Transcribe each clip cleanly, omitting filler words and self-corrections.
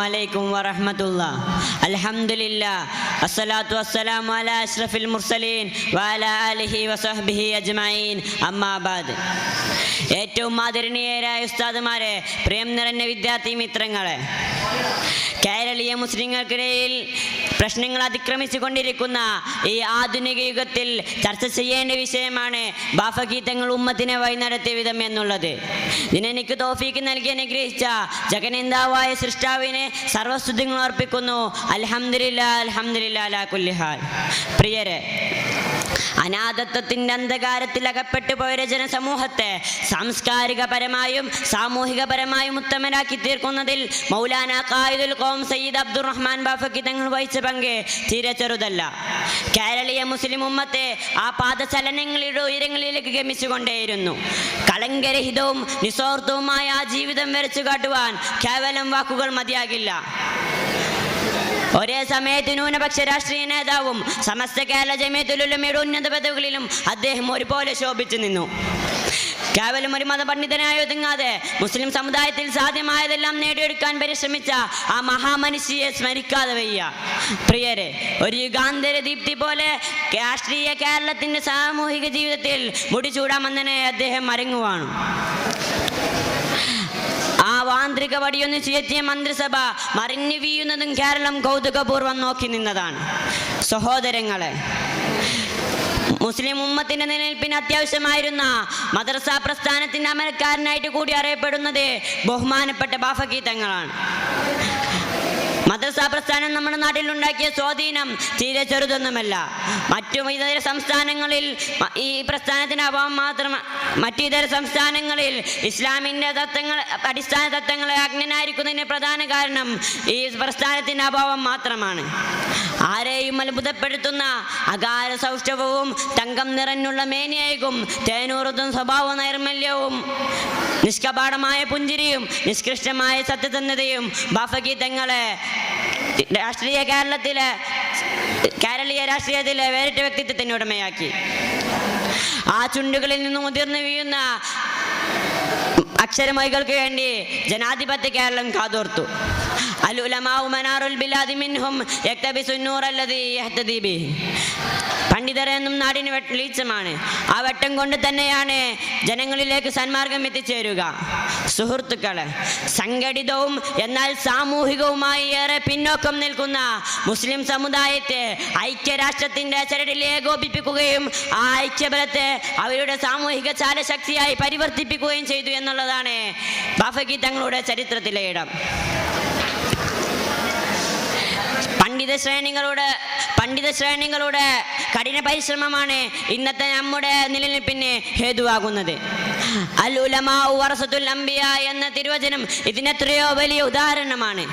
അലൈക്കും വറഹ്മത്തുള്ളാഹി. അൽഹംദുലില്ലാഹ് അസ്സലാത്തു വസ്സലാമു അലാ അഷ്റഫിൽ മുർസലീൻ വഅലാ ആലിഹി വസഹ്ബിഹി അജ്മഈൻ. അമ്മാ ബഅദ്. ഏറ്റവും ആദരണീയരായ ഉസ്താദുമാരെ, പ്രിയം നിറഞ്ഞ വിദ്യാർത്ഥി മിത്രങ്ങളെ, കേരളീയ മുസ്ലിങ്ങൾക്കിടയിൽ പ്രശ്നങ്ങൾ അതിക്രമിച്ചു കൊണ്ടിരിക്കുന്ന ഈ ആധുനിക യുഗത്തിൽ ചർച്ച ചെയ്യേണ്ട വിഷയമാണ് ബാഫഗീതങ്ങൾ ഉമ്മത്തിനെ വഴി നടത്തിയ വിധം എന്നുള്ളത്. ഇതിനെനിക്ക് തൗഫീക്ക് നൽകി അനുഗ്രഹിച്ച ജഗനേന്താവായ സൃഷ്ടാവിനെ സർവസ്തുതികൾ അർപ്പിക്കുന്നു. അൽഹംദുലില്ലാഹ് അൽഹംദുലില്ലാഹി അലാ കുല്ലി ഹാൽ. പ്രിയരെ, അനാഥത്വത്തിന്റെ അന്ധകാരത്തിൽ അകപ്പെട്ടു പോയ ജനസമൂഹത്തെ സാംസ്കാരികപരമായും സാമൂഹികപരമായും ഉത്തമരാക്കി തീർക്കുന്നതിൽ മൗലാന ഖായിദുൽ ഖൗം സയ്യിദ് അബ്ദുറഹ്മാൻ ബാഫഖി തങ്ങൾ വഹിച്ച പങ്ക് തീരെ ചെറുതല്ല. കേരളീയ മുസ്ലിം ഉമ്മത്തെ ആ പാദചലനങ്ങളുടെ ഉയരങ്ങളിലേക്ക് ഗമിച്ചുകൊണ്ടേയിരുന്നു. കളങ്കരഹിതവും നിസ്വാർത്ഥവുമായ ആ ജീവിതം വരച്ചു കാട്ടുവാൻ കേവലം വാക്കുകൾ മതിയാകില്ല. ഒരേ സമയത്ത് ന്യൂനപക്ഷ രാഷ്ട്രീയ നേതാവും സമസ്ത കേരള ജമിയത്തുൽ ഉലമയുടെ ഉന്നത പദവികളിലും അദ്ദേഹം ഒരുപോലെ ശോഭിച്ചു നിന്നു. കേവലം ഒരു മതപണ്ഡിതനായി ഒതുങ്ങാതെ മുസ്ലിം സമുദായത്തിൽ സാധ്യമായതെല്ലാം നേടിയെടുക്കാൻ പരിശ്രമിച്ച ആ മഹാമനുഷ്യയെ സ്മരിക്കാതെ വയ്യ. പ്രിയരെ, ഒരു യുഗാന്തര ദീപ്തി പോലെ രാഷ്ട്രീയ കേരളത്തിന്റെ സാമൂഹിക ജീവിതത്തിൽ മുടിചൂടാമെന്നനെ അദ്ദേഹം അരങ്ങുവാണു. ആ വാന്ത്രിക വടിയൊന്ന് ചുയറ്റിയ മന്ത്രിസഭ മറിഞ്ഞു വീഴുന്നതും കേരളം കൗതുകപൂർവ്വം നോക്കി നിന്നതാണ്. സഹോദരങ്ങളെ, മുസ്ലിം ഉമ്മത്തിന്റെ നിലനിൽപ്പിന് അത്യാവശ്യമായിരുന്ന മദ്രസ പ്രസ്ഥാനത്തിന്റെ അമരക്കാരനായിട്ട് കൂടി അറിയപ്പെടുന്നത് ബഹുമാനപ്പെട്ട ബാഫഖി തങ്ങളാണ്. മദ്രസ പ്രസ്ഥാനം നമ്മുടെ നാട്ടിൽ ഉണ്ടാക്കിയ സ്വാധീനം തീരെ ചെറുതൊന്നുമല്ല. മറ്റു ഇതര സംസ്ഥാനങ്ങളിൽ ഈ പ്രസ്ഥാനത്തിന്റെ അഭാവം മാത്രം മറ്റിതര സംസ്ഥാനങ്ങളിൽ ഇസ്ലാമിൻ്റെ അടിസ്ഥാന തത്വങ്ങളെ അജ്ഞനായിരിക്കുന്നതിന് പ്രധാന കാരണം ഈ പ്രസ്ഥാനത്തിന്റെ അഭാവം മാത്രമാണ്. ആരെയും അത്ഭുതപ്പെടുത്തുന്ന അകാര സൗഷ്ഠവവും തങ്കം നിറഞ്ഞുള്ള മേനിയയും തേനൂറുതും സ്വഭാവ നൈർമല്യവും നിഷ്കപാടമായ പുഞ്ചിരിയും നിഷ്കൃഷ്ടമായ സത്യസന്ധതയും ബാഫഖി തങ്ങളെ കേരളീയ രാഷ്ട്രീയത്തിലെ വേറിട്ട വ്യക്തിത്വത്തിന് ഉടമയാക്കി. ആ ചുണ്ടുകളിൽ നിന്നും ഉതിർന്നു വീഴുന്ന അക്ഷരമൊഴികൾക്ക് വേണ്ടി ജനാധിപത്യ കേരളം കാതോർത്തു. അൽ ഉലമാഉ മനാറുൽ ബിലാദി മിൻഹും യക്തബിസു നൂറല്ലദീ യഹ്തദീ ബിഹി. പണ്ഡിതർ എന്നും നാടിന് വെളിച്ചമാണ്. ആ വെട്ടം കൊണ്ട് തന്നെയാണ് ജനങ്ങളിലേക്ക് സന്മാർഗം എത്തിച്ചേരുക. സുഹൃത്തുക്കളെ, സംഘടിതവും എന്നാൽ സാമൂഹികവുമായി ഏറെ പിന്നോക്കം നിൽക്കുന്ന മുസ്ലിം സമുദായത്തെ ഐക്യരാഷ്ട്രത്തിന്റെ ചരടിൽ ഏകോപിപ്പിക്കുകയും ആ ഐക്യബലത്തെ അവരുടെ സാമൂഹിക ചാലശക്തിയായി പരിവർത്തിപ്പിക്കുകയും ചെയ്തു എന്നുള്ളതാണ് ബാഫഖി തങ്ങളുടെ ചരിത്രത്തിലെ ഇടം. പണ്ഡിത ശ്രേണികളുടെ കഠിന പരിശ്രമമാണ് ഇന്നത്തെ നമ്മുടെ നിലനിൽപ്പിന് ഹേതുവാകുന്നത്. അൽ ഉലമാഉ വറസത്തുൽ അംബിയാ എന്ന തിരുവചനം ഇതിനെത്രയോ വലിയ ഉദാഹരണമാണ്.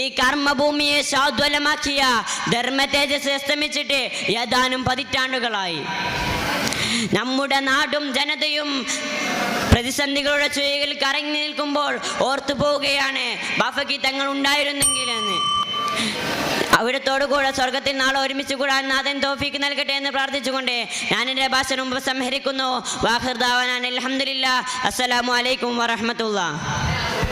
ഈ കർമ്മഭൂമിയെ ശാദ്വലമാക്കിയ ധർമ്മ തേജസ് അസ്തമിച്ചിട്ട് ഏതാനും പതിറ്റാണ്ടുകളായി. നമ്മുടെ നാടും ജനതയും പ്രതിസന്ധികളുടെ ചുഴികളിൽ കറങ്ങി നിൽക്കുമ്പോൾ ഓർത്തു പോവുകയാണ് ബാഫഖി തങ്ങൾ ഉണ്ടായിരുന്നെങ്കിലെന്ന്. അവിടത്തോടു കൂടെ സ്വർഗത്തിൽ നാളെ ഒരുമിച്ച് കൂടാൻ നാഥൻ തൗഫീക്ക് നൽകട്ടെ എന്ന് പ്രാർത്ഥിച്ചുകൊണ്ട് ഞാൻ എൻ്റെ ഭാഷണം ഉപസംഹരിക്കുന്നു. വാഖിർ ദഅവാനാ അൽഹംദുലില്ലാഹ്. അസ്സലാമു അലൈക്കും വറഹ്മത്തുള്ളാഹി.